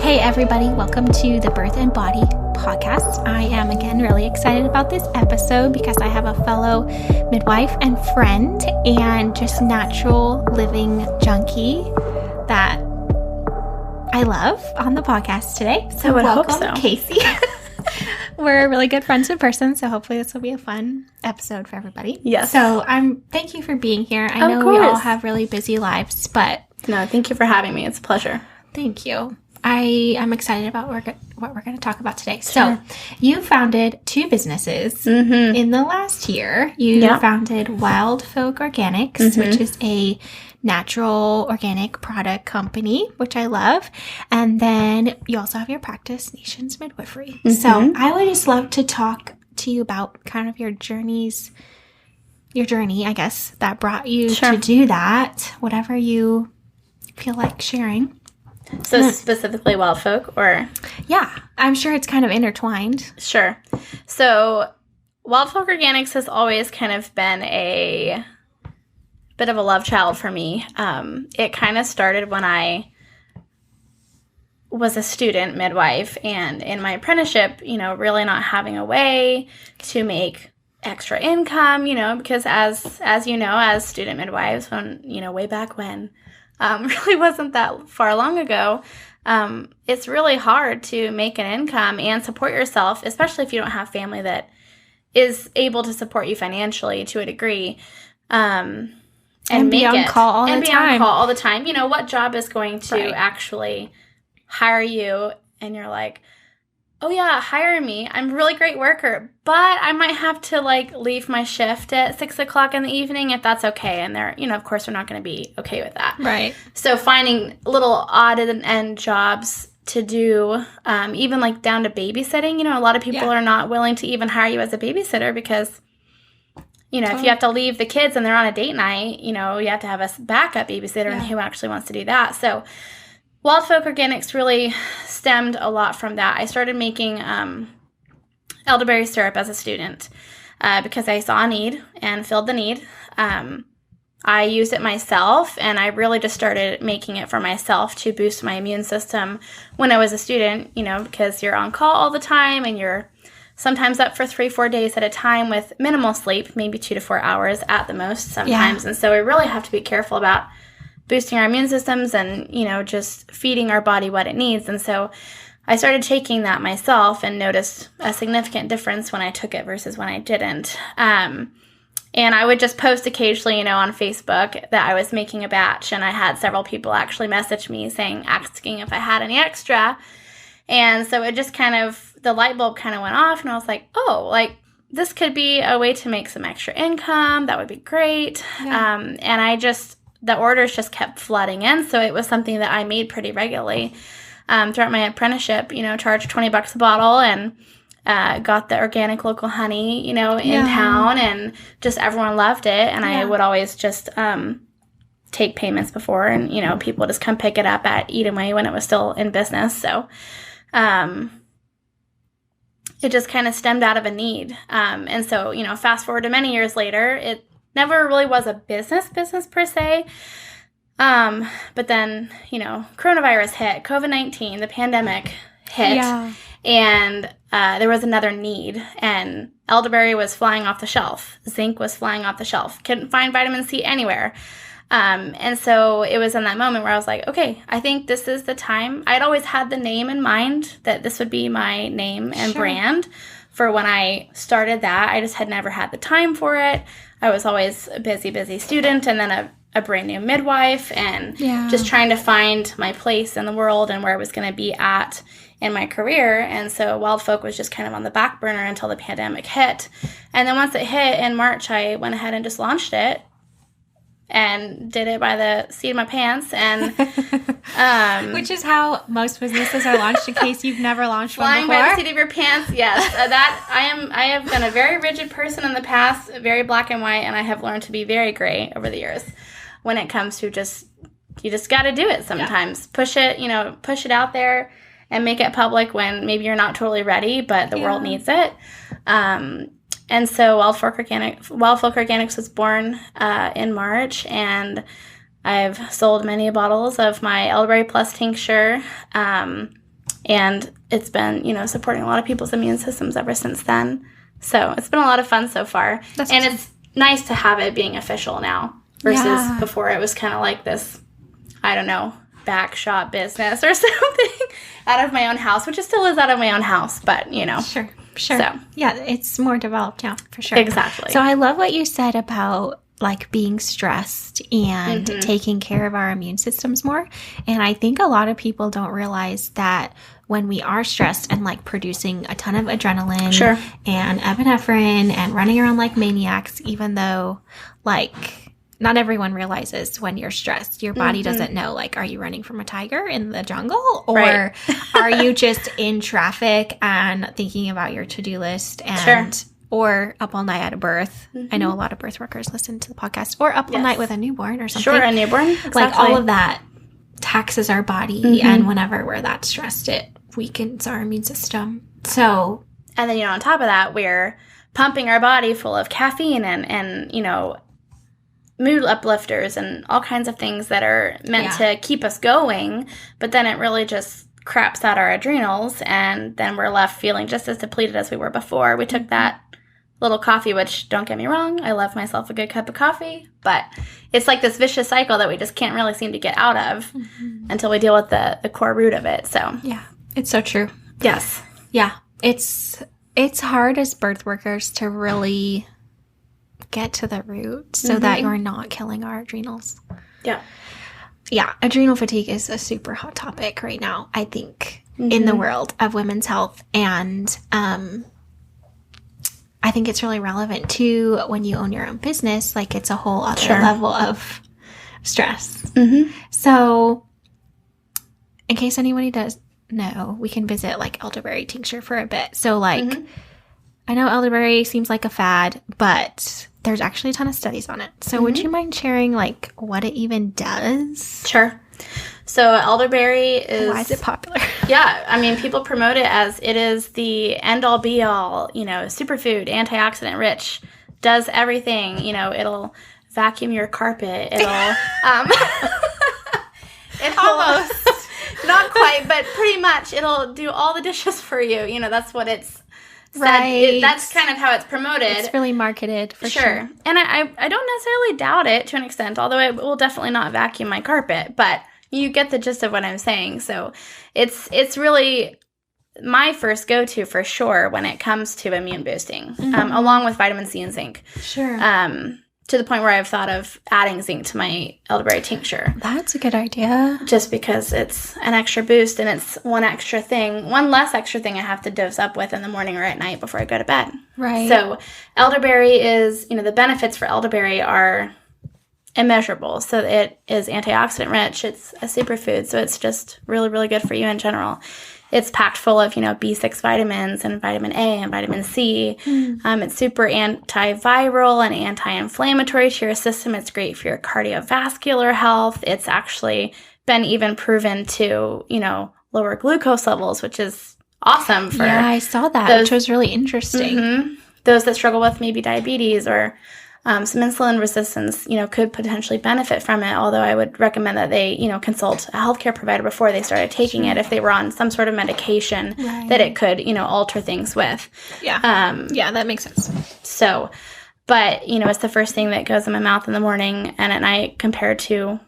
Hey everybody, welcome to the Birth and Body podcast. I am again really excited about this episode because I have a fellow midwife and friend and just natural living junkie that I love on the podcast today. So welcome, Kayce. We're really good friends in person, so hopefully this will be a fun episode for everybody. Yes. So thank you for being here. I know we all have really busy lives, but... No, thank you for having me. It's a pleasure. Thank you. I'm excited about what we're going to talk about today. Sure. So you founded two businesses in the last year. You founded Wild Folk Organics, which is a natural organic product company, which I love. And then you also have your practice, Nations Midwifery. So I would just love to talk to you about kind of your journey, I guess, that brought you to do that, whatever you feel like sharing. So specifically Wild Folk, or? Yeah, I'm sure it's kind of intertwined. Sure. So Wild Folk Organics has always kind of been a bit of a love child for me. It kind of started when I was a student midwife and in my apprenticeship, really not having a way to make extra income, because as you know, as student midwives, when, way back when, really wasn't that far long ago, it's really hard to make an income and support yourself, especially if you don't have family that is able to support you financially to a degree. And be on call all the time. On call all the time. What job is going to actually hire you and you're like, oh yeah, hire me. I'm a really great worker, but I might have to leave my shift at 6 o'clock in the evening if that's okay. And they're, of course we're not going to be okay with that. Right. So finding little odd end jobs to do, even down to babysitting, a lot of people are not willing to even hire you as a babysitter because, if you have to leave the kids and they're on a date night, you have to have a backup babysitter and who actually wants to do that. So Wild Folk Organics really stemmed a lot from that. I started making elderberry syrup as a student because I saw a need and filled the need. I used it myself, and I really just started making it for myself to boost my immune system when I was a student, because you're on call all the time and you're sometimes up for 3-4 days at a time with minimal sleep, maybe 2 to 4 hours at the most sometimes. And so we really have to be careful about boosting our immune systems and, just feeding our body what it needs. And so I started taking that myself and noticed a significant difference when I took it versus when I didn't. And I would just post occasionally, on Facebook that I was making a batch, and I had several people actually message me asking if I had any extra. And so it just the light bulb kind of went off, and I was like, oh, this could be a way to make some extra income. That would be great. Yeah. And the orders just kept flooding in. So it was something that I made pretty regularly throughout my apprenticeship, charged $20 a bottle and got the organic local honey, in town, and just everyone loved it. And I would always just take payments before, and, people would just come pick it up at Eat Away when it was still in business. So it just kind of stemmed out of a need. And so, fast forward to many years later, it never really was a business per se. But then, coronavirus hit, COVID-19, the pandemic hit, and there was another need, and elderberry was flying off the shelf. Zinc was flying off the shelf. Couldn't find vitamin C anywhere. And so it was in that moment where I was like, okay, I think this is the time. I'd always had the name in mind, that this would be my name and brand for when I started that. I just had never had the time for it. I was always a busy student, and then a brand new midwife, and just trying to find my place in the world and where I was going to be at in my career. And so Wild Folk was just kind of on the back burner until the pandemic hit. And then once it hit in March, I went ahead and just launched it and did it by the seat of my pants. And which is how most businesses are launched, in case you've never launched one before. Flying by the seat of your pants, yes. I have been a very rigid person in the past, very black and white, and I have learned to be very gray over the years when it comes to you just got to do it sometimes. Push it out there and make it public when maybe you're not totally ready, but the world needs it. And so Wild Folk Organics was born in March, and I've sold many bottles of my Elderberry Plus tincture. And it's been, supporting a lot of people's immune systems ever since then. So it's been a lot of fun so far. That's awesome. It's nice to have it being official now versus before it was kind of like this, I don't know, back shop business or something out of my own house, which it still is out of my own house, but, Sure. So. Yeah, it's more developed now, for sure. Exactly. So I love what you said about like being stressed and taking care of our immune systems more. And I think a lot of people don't realize that when we are stressed and like producing a ton of adrenaline and epinephrine and running around like maniacs, even though like not everyone realizes when you're stressed, your body doesn't know, like, are you running from a tiger in the jungle? Or are you just in traffic and thinking about your to-do list and or up all night at a birth? I know a lot of birth workers listen to the podcast. Or up all night with a newborn or something. Sure, a newborn. Exactly. Like all of that taxes our body. And whenever we're that stressed, it weakens our immune system. So, and then, on top of that, we're pumping our body full of caffeine and mood uplifters and all kinds of things that are meant to keep us going, but then it really just craps out our adrenals, and then we're left feeling just as depleted as we were before. We took that little coffee, which, don't get me wrong, I love myself a good cup of coffee, but it's like this vicious cycle that we just can't really seem to get out of until we deal with the core root of it. So yeah, it's so true. Yes. Yeah, it's hard as birth workers to really get to the root so that you're not killing our adrenals. Yeah, adrenal fatigue is a super hot topic right now, I think, in the world of women's health. And I think it's really relevant, too, when you own your own business. Like, it's a whole other level of stress. So, in case anybody does know, we can visit, like, Elderberry Tincture for a bit. So, like, I know elderberry seems like a fad, but there's actually a ton of studies on it. So would you mind sharing, like, what it even does? Sure. So elderberry is... Why is it popular? Yeah. I mean, people promote it as it is the end-all, be-all, superfood, antioxidant rich, does everything. It'll vacuum your carpet. It'll... Almost. Not quite, but pretty much. It'll do all the dishes for you. That's what it's... Right. That's kind of how it's promoted. It's really marketed, for sure. And I don't necessarily doubt it to an extent, although it will definitely not vacuum my carpet. But you get the gist of what I'm saying. So it's really my first go-to for sure when it comes to immune boosting, along with vitamin C and zinc. Sure. To the point where I've thought of adding zinc to my elderberry tincture. That's a good idea. Just because it's an extra boost and it's one less extra thing I have to dose up with in the morning or at night before I go to bed. Right. So elderberry is, the benefits for elderberry are immeasurable. So it is antioxidant rich. It's a superfood. So it's just really, really good for you in general. It's packed full of, B6 vitamins and vitamin A and vitamin C. It's super antiviral and anti-inflammatory to your system. It's great for your cardiovascular health. It's actually been even proven to, lower glucose levels, which is awesome for... Yeah, I saw that, which was really interesting. Those that struggle with maybe diabetes or some insulin resistance, could potentially benefit from it, although I would recommend that they, consult a healthcare provider before they started taking it if they were on some sort of medication that it could, alter things with. Yeah. Yeah, that makes sense. So, but, it's the first thing that goes in my mouth in the morning and at night compared to,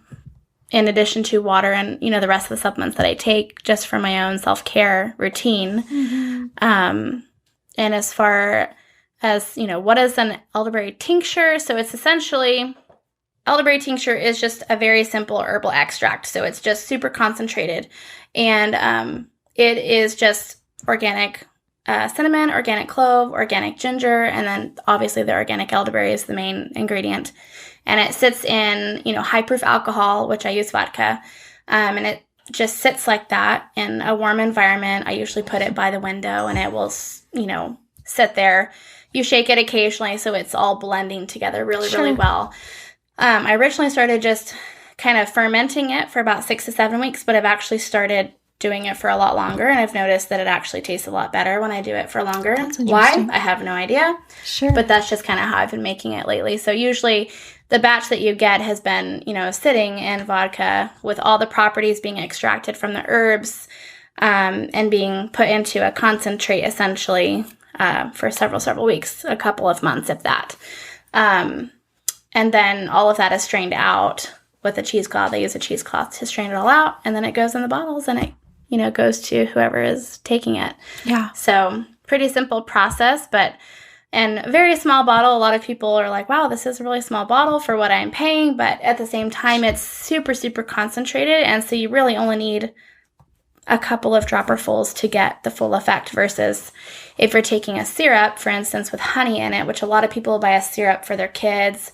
in addition to water and, the rest of the supplements that I take just for my own self-care routine. And as far as, what is an elderberry tincture? So it's essentially, elderberry tincture is just a very simple herbal extract. So it's just super concentrated. And it is just organic cinnamon, organic clove, organic ginger, and then obviously the organic elderberry is the main ingredient. And it sits in, high-proof alcohol, which I use vodka. And it just sits like that in a warm environment. I usually put it by the window and it will, sit there. You shake it occasionally so it's all blending together really, really well. I originally started just kind of fermenting it for about 6 to 7 weeks, but I've actually started doing it for a lot longer, and I've noticed that it actually tastes a lot better when I do it for longer. Why? I have no idea. Sure. But that's just kind of how I've been making it lately. So usually the batch that you get has been, sitting in vodka with all the properties being extracted from the herbs. and being put into a concentrate essentially for several weeks, a couple of months, if that. And then all of that is strained out with a cheesecloth. They use a cheesecloth to strain it all out, and then it goes in the bottles, and it, goes to whoever is taking it. Yeah. So pretty simple process, and very small bottle. A lot of people are like, wow, this is a really small bottle for what I'm paying, but at the same time, it's super, super concentrated, and so you really only need a couple of dropperfuls to get the full effect versus if you're taking a syrup, for instance, with honey in it, which a lot of people buy a syrup for their kids,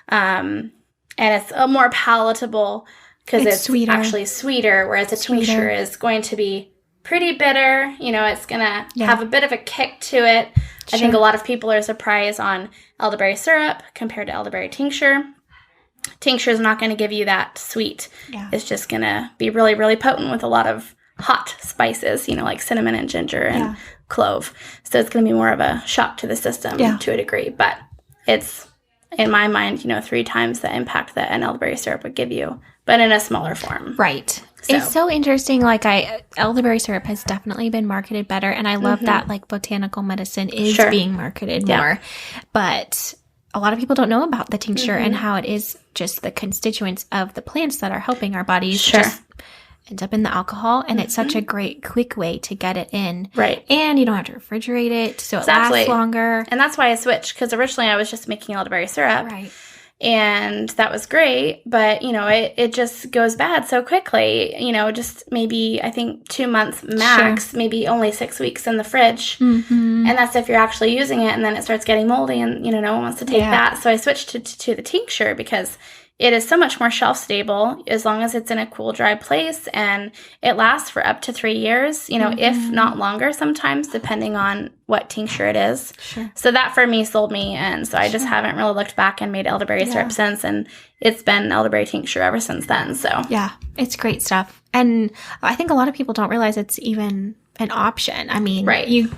and it's a more palatable because it's actually sweeter, whereas a tincture is going to be pretty bitter. It's going to have a bit of a kick to it. Sure. I think a lot of people are surprised on elderberry syrup compared to elderberry tincture. Tincture is not going to give you that sweet. Yeah. It's just going to be really, really potent with a lot of hot spices, like cinnamon and ginger and clove. So it's going to be more of a shock to the system to a degree. But it's, in my mind, 3 times the impact that an elderberry syrup would give you, but in a smaller form. Right. So. It's so interesting. Elderberry syrup has definitely been marketed better. And I love that botanical medicine is being marketed more. But a lot of people don't know about the tincture and how it is just the constituents of the plants that are helping our bodies just ends up in the alcohol, and it's such a great quick way to get it in. Right. And you don't have to refrigerate it, so it lasts longer. And that's why I switched, because originally I was just making elderberry syrup. Right. And that was great, but, it just goes bad so quickly. Just maybe, I think, 2 months max, maybe only 6 weeks in the fridge. Mm-hmm. And that's if you're actually using it, and then it starts getting moldy, and, no one wants to take that. So I switched to the tincture because it is so much more shelf stable as long as it's in a cool, dry place, and it lasts for up to 3 years, if not longer sometimes, depending on what tincture it is. Sure. So that for me sold me, and so I just haven't really looked back and made elderberry syrup since, and it's been elderberry tincture ever since then. So yeah, it's great stuff. And I think a lot of people don't realize it's even an option. I mean, you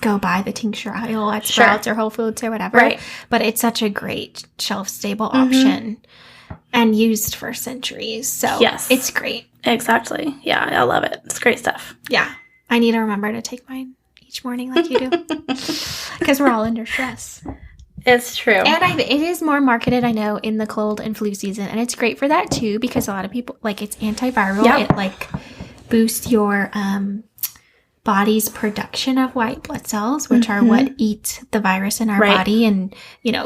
go buy the tincture aisle at Sprouts or Whole Foods or whatever, but it's such a great shelf-stable option. And used for centuries. So it's great. Exactly. Yeah, I love it. It's great stuff. Yeah. I need to remember to take mine each morning like you do. Because we're all under stress. It's true. And it is more marketed, I know, in the cold and flu season. And it's great for that, too, because a lot of people, it's antiviral. Yep. It, boosts your body's production of white blood cells, which are what eat the virus in our body and,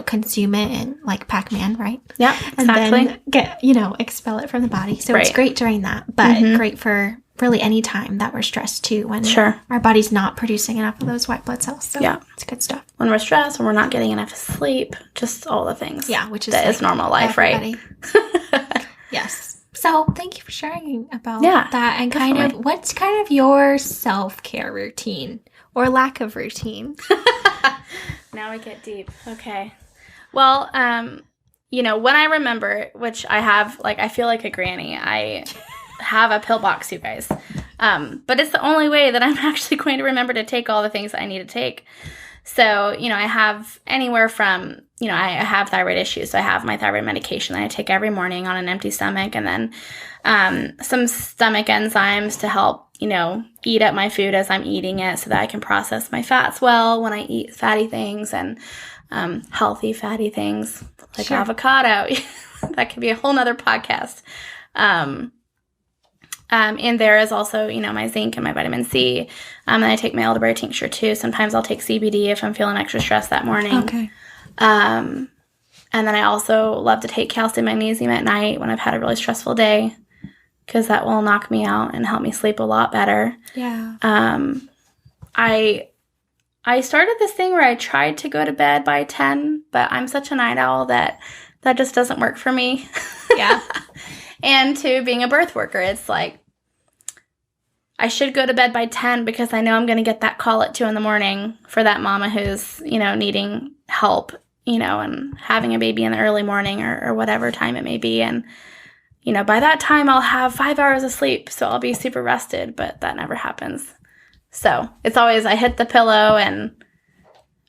consume it and Pac-Man, right? Yeah, exactly. And then get, expel it from the body. So it's great during that, but great for really any time that we're stressed too, when our body's not producing enough of those white blood cells. So it's good stuff. When we're stressed, when we're not getting enough sleep, just all the things. Yeah, which is is normal life, everybody. Right? Yes. So thank you for sharing about that, and what's kind of your self-care routine or lack of routine? Now we get deep. Okay. Well, when I remember, which I have, I feel like a granny. I have a pill box, you guys. But it's the only way that I'm actually going to remember to take all the things that I need to take. So, I have anywhere from, I have thyroid issues. So I have my thyroid medication that I take every morning on an empty stomach, and then some stomach enzymes to help, eat up my food as I'm eating it so that I can process my fats well when I eat fatty things, and healthy fatty things like avocado. That could be a whole nother podcast. And there is also, my zinc and my vitamin C. And I take my elderberry tincture too. Sometimes I'll take CBD if I'm feeling extra stressed that morning. Okay. And then I also love to take calcium magnesium at night when I've had a really stressful day, because that will knock me out and help me sleep a lot better. Yeah. I started this thing where I tried to go to bed by 10, but I'm such a night owl that just doesn't work for me. Yeah. And being a birth worker, it's I should go to bed by 10 because I know I'm going to get that call at 2 in the morning for that mama who's, needing help, and having a baby in the early morning or whatever time it may be. And, by that time I'll have 5 hours of sleep, so I'll be super rested, but that never happens. So it's always, I hit the pillow and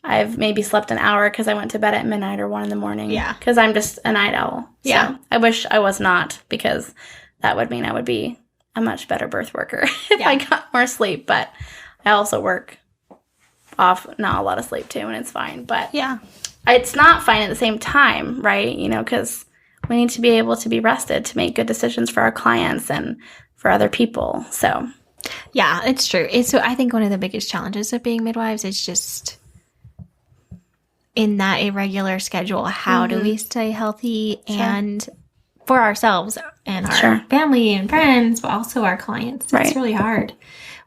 I've maybe slept an hour because I went to bed at midnight or 1 in the morning. Yeah. Because I'm just a night owl. Yeah. So I wish I was not, because that would mean I would be a much better birth worker if I got more sleep. But I also work off not a lot of sleep too, and it's fine. But it's not fine at the same time, right? You know, because we need to be able to be rested to make good decisions for our clients and for other people. So, yeah, it's true. So I think one of the biggest challenges of being midwives is just in that irregular schedule. How do we stay healthy and for ourselves and our family and friends, but also our clients? It's really hard.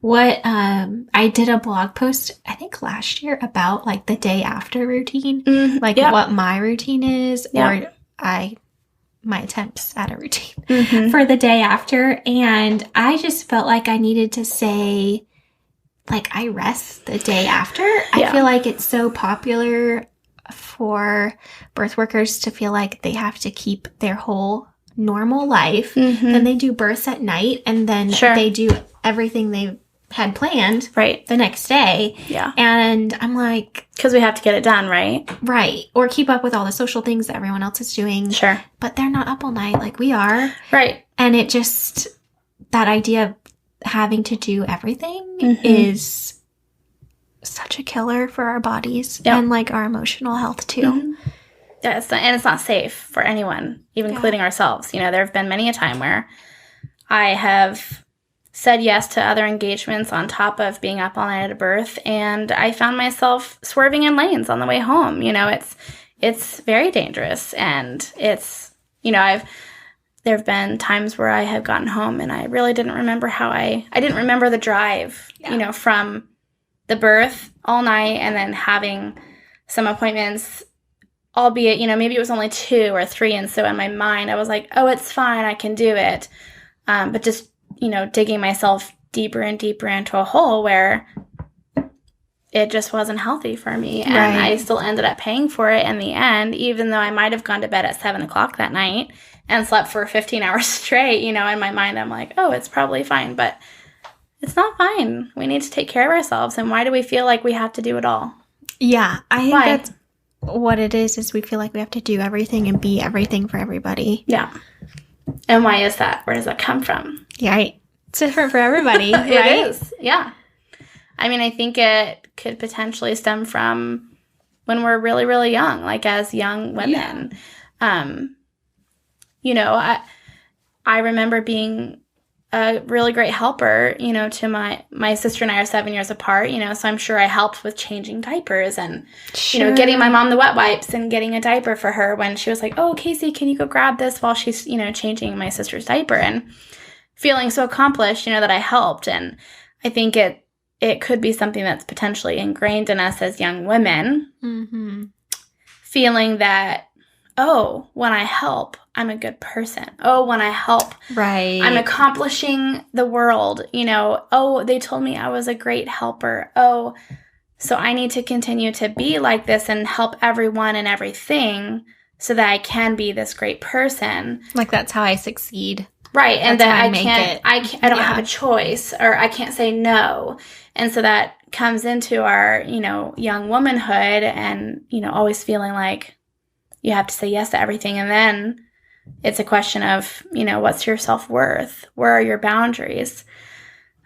What I did a blog post, I think last year, about like the day after routine, what my routine is, or my attempts at a routine for the day after. And I just felt like I needed to say, like, I rest the day after. I feel like it's so popular for birth workers to feel like they have to keep their whole normal life. Then they do births at night, and then they do everything they had planned the next day. And I'm like, because we have to get it done, right? Or keep up with all the social things that everyone else is doing. But they're not up all night like we are. And it just, that idea of having to do everything is such a killer for our bodies and like our emotional health too. Yeah, and it's not safe for anyone, even including ourselves. You know, there have been many a time where I have said yes to other engagements on top of being up all night at a birth, and I found myself swerving in lanes on the way home. You know, it's very dangerous, and it's, you know, there have been times where I have gotten home and I really didn't remember I didn't remember the drive, you know, from the birth all night and then having some appointments, albeit, you know, maybe it was only 2 or 3. And so in my mind, I was like, oh, it's fine, I can do it. But just, you know, digging myself deeper and deeper into a hole where it just wasn't healthy for me. And I still ended up paying for it in the end, even though I might have gone to bed at 7 o'clock that night and slept for 15 hours straight. You know, in my mind, I'm like, oh, it's probably fine. But it's not fine. We need to take care of ourselves. And why do we feel like we have to do it all? Yeah, I think that's what it is we feel like we have to do everything and be everything for everybody. Yeah. And why is that? Where does that come from? Yeah, it's different for everybody, right? It is, yeah. I mean, I think it could potentially stem from when we're really, really young, like as young women. You know, I remember being a really great helper, you know, to my sister and I are 7 years apart, you know, so I'm sure I helped with changing diapers and, you know, getting my mom the wet wipes and getting a diaper for her when she was like, oh, Kayce, can you go grab this while she's, you know, changing my sister's diaper, and feeling so accomplished, you know, that I helped. And I think it could be something that's potentially ingrained in us as young women, feeling that, oh, when I help, I'm a good person. Oh, when I help, I'm accomplishing the world. You know, oh, they told me I was a great helper. Oh, so I need to continue to be like this and help everyone and everything so that I can be this great person. Like that's how I succeed. Right. And that I don't have a choice, or I can't say no. And so that comes into our, you know, young womanhood and, you know, always feeling like you have to say yes to everything. And then it's a question of, you know, what's your self-worth? Where are your boundaries?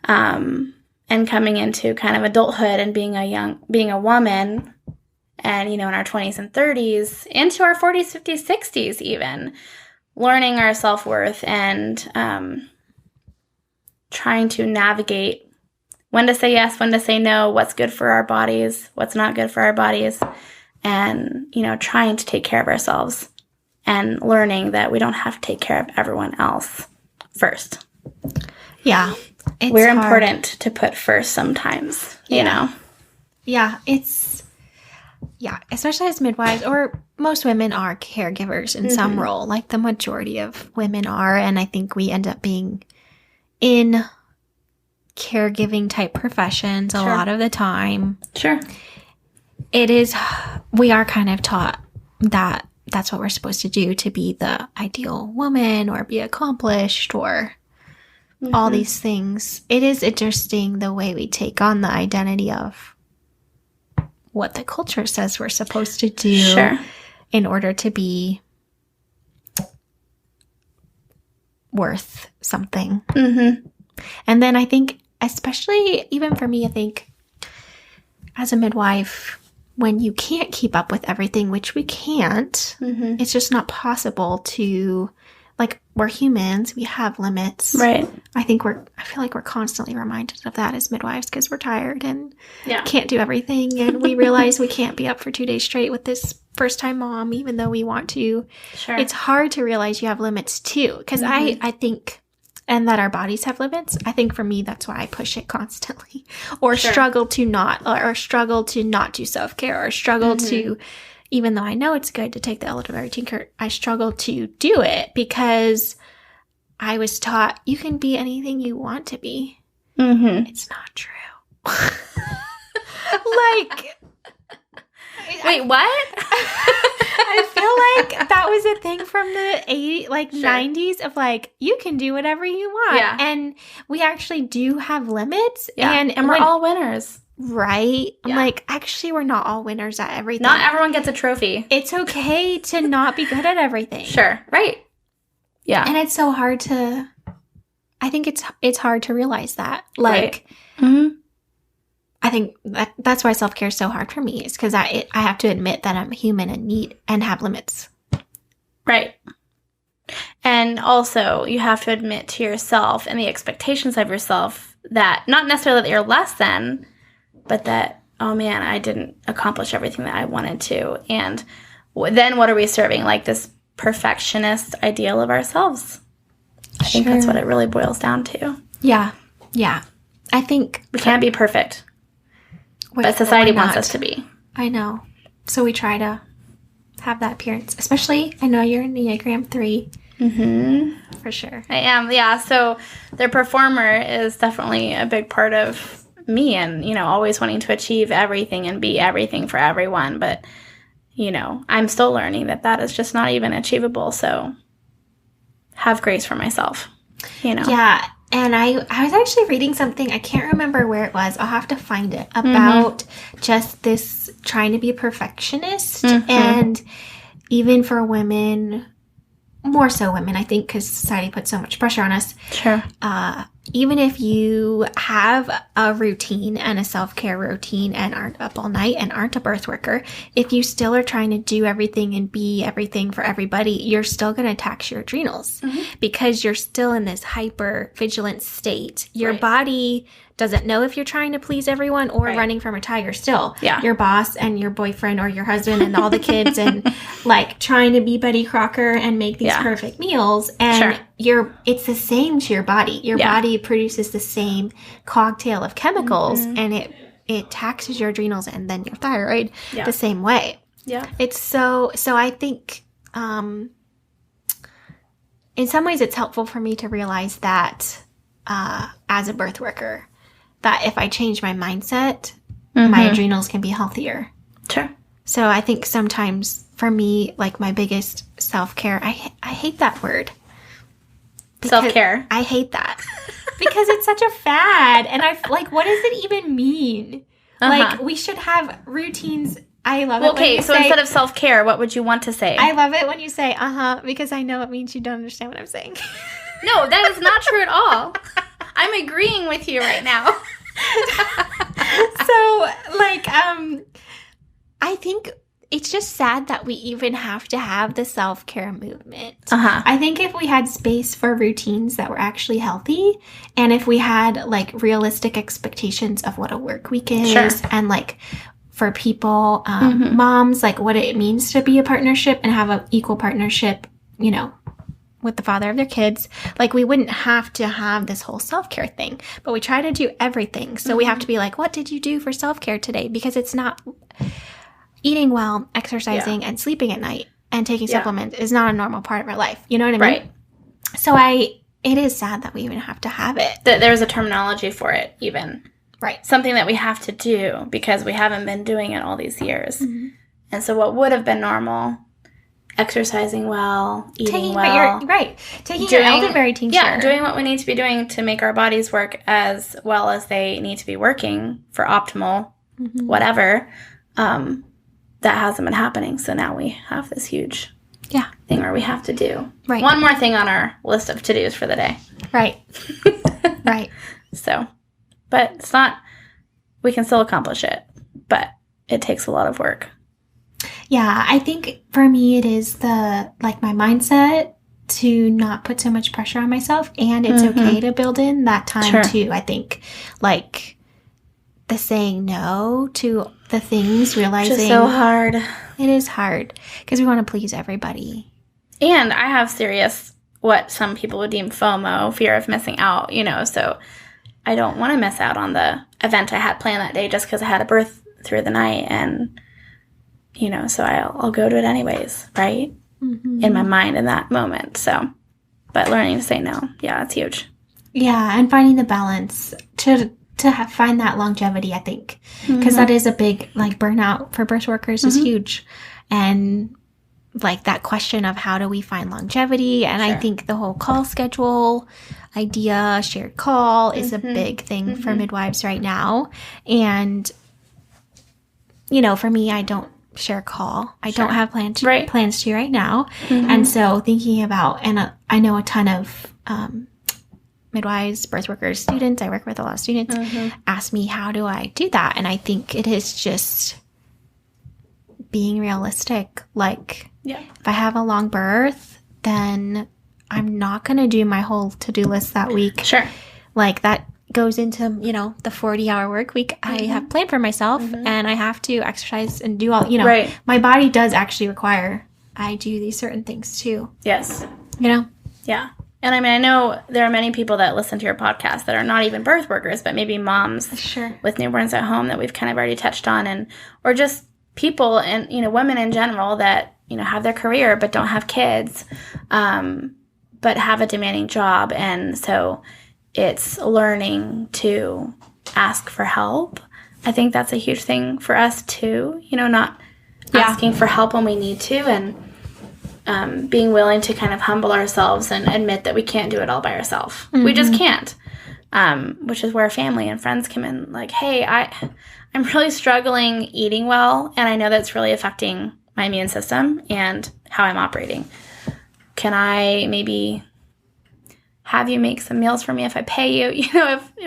And coming into kind of adulthood and being a woman and, you know, in our 20s and 30s, into our 40s, 50s, 60s even, learning our self-worth and trying to navigate when to say yes, when to say no, what's good for our bodies, what's not good for our bodies, and, you know, trying to take care of ourselves and learning that we don't have to take care of everyone else first. Yeah. We're important to put first sometimes, you know? Yeah, especially as midwives, or most women are caregivers in some role, like the majority of women are. And I think we end up being in caregiving type professions a lot of the time. We are kind of taught that that's what we're supposed to do to be the ideal woman or be accomplished or all these things. It is interesting the way we take on the identity of what the culture says we're supposed to do in order to be worth something. Mm-hmm. And then I think, especially even for me, I think as a midwife, when you can't keep up with everything, which we can't, it's just not possible to, like, we're humans, we have limits. Right. I feel like we're constantly reminded of that as midwives because we're tired and can't do everything. And we realize we can't be up for 2 days straight with this first-time mom, even though we want to. Sure. It's hard to realize you have limits too. Because I think, and that our bodies have limits. I think for me, that's why I push it constantly, or struggle to not do self-care, or struggle to, even though I know it's good to take the Elderberry Tincture, I struggle to do it because I was taught you can be anything you want to be. Mm-hmm. It's not true. Like, wait, what? I feel like that was a thing from the 90s of like, you can do whatever you want. Yeah. And we actually do have limits. Yeah. And we're all winners. Right? Yeah. I'm like, actually, we're not all winners at everything. Not everyone gets a trophy. It's okay to not be good at everything. Sure. Right. Yeah. And it's so hard to, I think it's hard to realize that. Like, I think that's why self-care is so hard for me, is because I have to admit that I'm human and need and have limits. Right. And also, you have to admit to yourself and the expectations of yourself that not necessarily that you're less than, but that, oh man, I didn't accomplish everything that I wanted to. And then what are we serving? Like this perfectionist ideal of ourselves. I think that's what it really boils down to. Yeah. Yeah. I think we can't be perfect. But society wants us to be. I know. So we try to have that appearance. Especially, I know you're an Enneagram 3. Mm-hmm. For sure. I am, yeah. So the performer is definitely a big part of me, and, always wanting to achieve everything and be everything for everyone. But, I'm still learning that is just not even achievable. So have grace for myself, Yeah. And I was actually reading something, I can't remember where it was, I'll have to find it, about just this trying to be a perfectionist. And even for women, more so women, I think, because society puts so much pressure on us. Sure. Even if you have a routine and a self-care routine and aren't up all night and aren't a birth worker, if you still are trying to do everything and be everything for everybody, you're still going to tax your adrenals because you're still in this hyper vigilant state. Your body doesn't know if you're trying to please everyone or running from a tiger still. Yeah. Your boss and your boyfriend or your husband and all the kids and like trying to be Betty Crocker and make these perfect meals. And it's the same to your body. Your body produces the same cocktail of chemicals and it taxes your adrenals and then your thyroid the same way. Yeah. It's so I think in some ways it's helpful for me to realize that as a birth worker, that if I change my mindset, my adrenals can be healthier. Sure. So I think sometimes for me, like my biggest self-care, I hate that word. Self-care. I hate that. Because it's such a fad. And what does it even mean? Like, we should have routines. I love it when you say... instead of self-care, what would you want to say? I love it when you say, because I know it means you don't understand what I'm saying. No, that is not true at all. I'm agreeing with you right now. So, I think it's just sad that we even have to have the self-care movement. I think if we had space for routines that were actually healthy, and if we had, realistic expectations of what a work week is, and, for people, moms, what it means to be a partnership and have an equal partnership, with the father of their kids, we wouldn't have to have this whole self-care thing, but we try to do everything. So we have to be what did you do for self-care today? Because it's not eating well, exercising, and sleeping at night and taking supplements is not a normal part of our life. You know what I mean? Right. So it is sad that we even have to have it. There's a terminology for it even. Right. Something that we have to do because we haven't been doing it all these years. And so what would have been normal, exercising well, eating well. Taking your elderberry tincture. Yeah, doing what we need to be doing to make our bodies work as well as they need to be working for optimal whatever. That hasn't been happening. So now we have this huge thing where we have to do one more thing on our list of to-dos for the day. Right. Right. So, but it's not, we can still accomplish it, but it takes a lot of work. Yeah, I think for me it is my mindset to not put so much pressure on myself, and it's okay to build in that time too. I think the saying no to the things, realizing it's so hard. It is hard because we want to please everybody. And I have serious, what some people would deem FOMO, fear of missing out, so I don't want to miss out on the event I had planned that day just because I had a birth through the night, and so I'll go to it anyways, right? In my mind in that moment. So, but learning to say no, it's huge. Yeah, and finding the balance to find that longevity, I think, because that is a big burnout for birth workers is huge, and that question of how do we find longevity, and I think the whole call schedule idea, shared call, is a big thing for midwives right now, and for me, I don't share call. I don't have plans to right now. And so thinking about, and I know a ton of midwives, birth workers, students, I work with a lot of students, ask me, how do I do that? And I think it is just being realistic. If I have a long birth, then I'm not going to do my whole to-do list that week. Sure. That goes into, the 40-hour work week I have planned for myself, and I have to exercise and do all, my body does actually require I do these certain things too. Yes. Yeah. And I know there are many people that listen to your podcast that are not even birth workers, but maybe moms with newborns at home that we've kind of already touched on, or just people and, women in general that, have their career but don't have kids, but have a demanding job. And so it's learning to ask for help. I think that's a huge thing for us too, not asking for help when we need to, and being willing to kind of humble ourselves and admit that we can't do it all by ourselves. We just can't, which is where family and friends come in. Hey, I'm really struggling eating well, and I know that's really affecting my immune system and how I'm operating. Can I maybe have you make some meals for me if I pay you?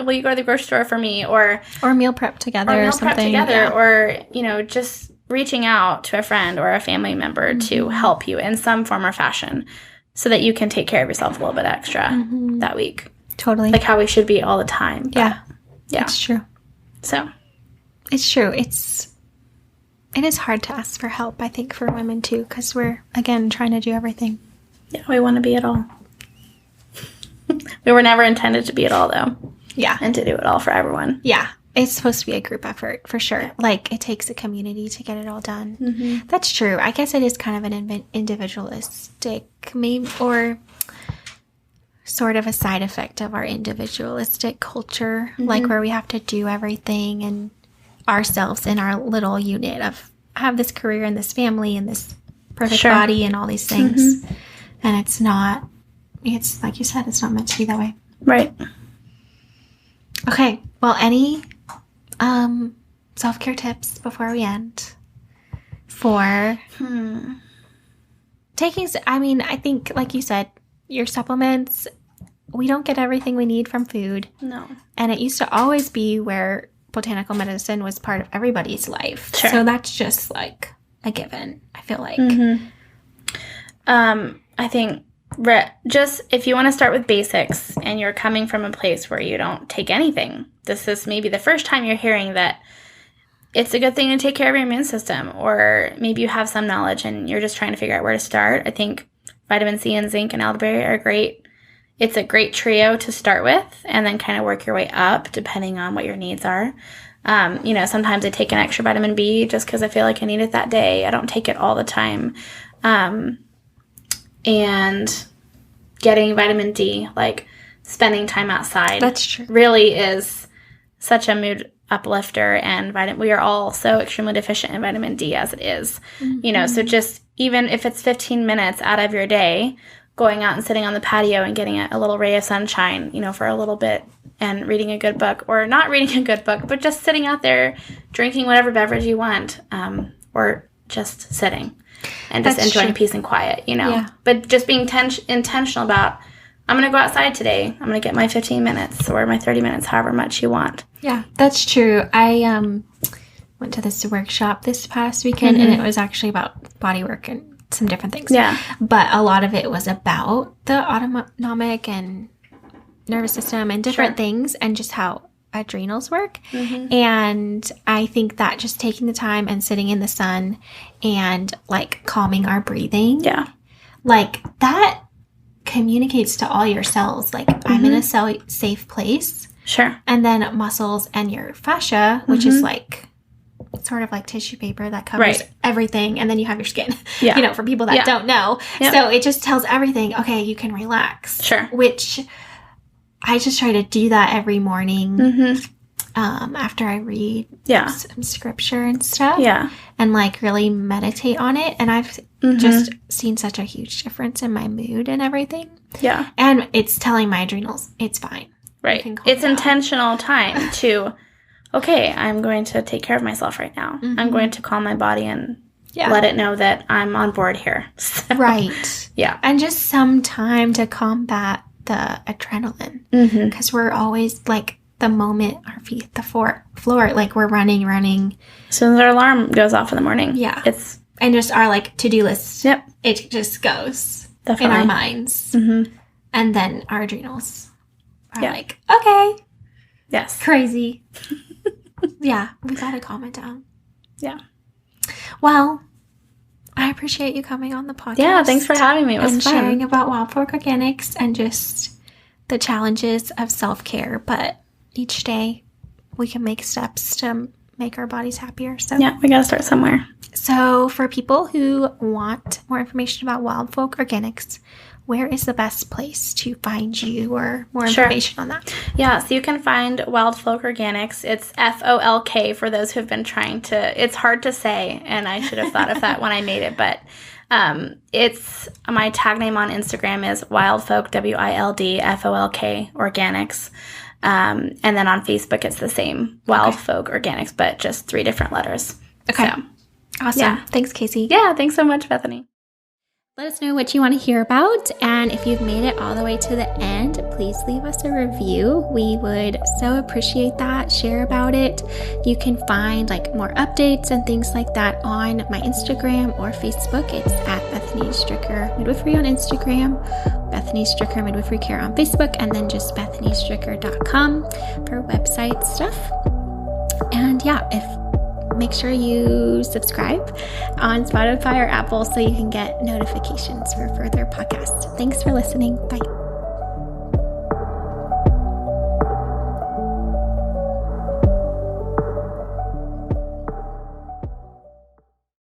Will you go to the grocery store for me, or meal prep together, or something, or just reaching out to a friend or a family member to help you in some form or fashion, so that you can take care of yourself a little bit extra that week. Totally, how we should be all the time. Yeah, it's true. So it's true. It is hard to ask for help, I think, for women too, because we're again trying to do everything. Yeah, we want to be it all. We were never intended to be it all, though. Yeah. And to do it all for everyone. Yeah. It's supposed to be a group effort, for sure. It takes a community to get it all done. That's true. I guess it is kind of an individualistic, maybe, or sort of a side effect of our individualistic culture, where we have to do everything and ourselves in our little unit of have this career and this family and this perfect body and all these things. And it's not. It's like you said, it's not meant to be that way. Right. Okay. Well, any self-care tips before we end for taking, I think, like you said, your supplements, we don't get everything we need from food. No. And it used to always be where botanical medicine was part of everybody's life. Sure. So that's just a given, I feel like. I think just if you want to start with basics and you're coming from a place where you don't take anything, this is maybe the first time you're hearing that it's a good thing to take care of your immune system, or maybe you have some knowledge and you're just trying to figure out where to start. I think vitamin C and zinc and elderberry are great. It's a great trio to start with, and then kind of work your way up depending on what your needs are. Sometimes I take an extra vitamin B just because I feel like I need it that day. I don't take it all the time. And getting vitamin D, spending time outside, that's true, really is such a mood uplifter. And we are all so extremely deficient in vitamin D as it is. So just even if it's 15 minutes out of your day, going out and sitting on the patio and getting a little ray of sunshine, for a little bit, and reading a good book, or not reading a good book, but just sitting out there drinking whatever beverage you want, or just sitting and just That's enjoying true. peace and quiet, you know. Yeah. But just being intentional about, I'm going to go outside today. I'm going to get my 15 minutes or my 30 minutes, however much you want. Yeah, that's true. I went to this workshop this past weekend, and it was actually about body work and some different things. Yeah. But a lot of it was about the autonomic and nervous system and different things, and just how adrenals work. And I think that just taking the time and sitting in the sun and like calming our breathing, like that communicates to all your cells, like I'm in a safe place. Sure. And then muscles and your fascia, which is like sort of like tissue paper that covers everything, and then you have your skin, you know, for people that don't know. So it just tells everything, okay, you can relax. Sure. Which I just try to do that every morning after I read some scripture and stuff. Yeah. And like really meditate on it. And I've just seen such a huge difference in my mood and everything. Yeah. And it's telling my adrenals, it's fine. Right. It's intentional time to, okay, I'm going to take care of myself right now. I'm going to calm my body and let it know that I'm on board here. So, right. Yeah. And just some time to combat the adrenaline. Because we're always like, the moment our feet hit the floor, like we're running. As soon as our alarm goes off in the morning. Yeah. And just our like to-do list. Yep. It just goes in our minds. And then our adrenals are like, okay. Yes. Crazy. Yeah. We got to calm it down. Yeah. Well, I appreciate you coming on the podcast. Yeah. Thanks for having me. It was fun. Sharing about Wild Folk Organics and just the challenges of self-care. But each day we can make steps to make our bodies happier. So yeah, we got to start somewhere. So for people who want more information about Wild Folk Organics, where is the best place to find you or more information on that? Yeah, so you can find Wild Folk Organics. It's FOLK for those who have been trying to, it's hard to say, and I should have thought of that when I made it, but it's, my tag name on Instagram is Wildfolk, WILDFOLK Organics. And then on Facebook, it's the same, Wild Folk Organics, but just 3 different letters. Okay. So, awesome. Yeah. Thanks, Kayce. Yeah, thanks so much, Bethany. Let us know what you want to hear about, and if you've made it all the way to the end, please leave us a review. We would so appreciate that. Share about it. You can find like more updates and things like that on my Instagram or Facebook. It's at Bethany Stricker Midwifery on Instagram, Bethany Stricker Midwifery Care on Facebook, and then just BethanyStricker.com for website stuff. And yeah, make sure you subscribe on Spotify or Apple so you can get notifications for further podcasts. Thanks for listening. Bye.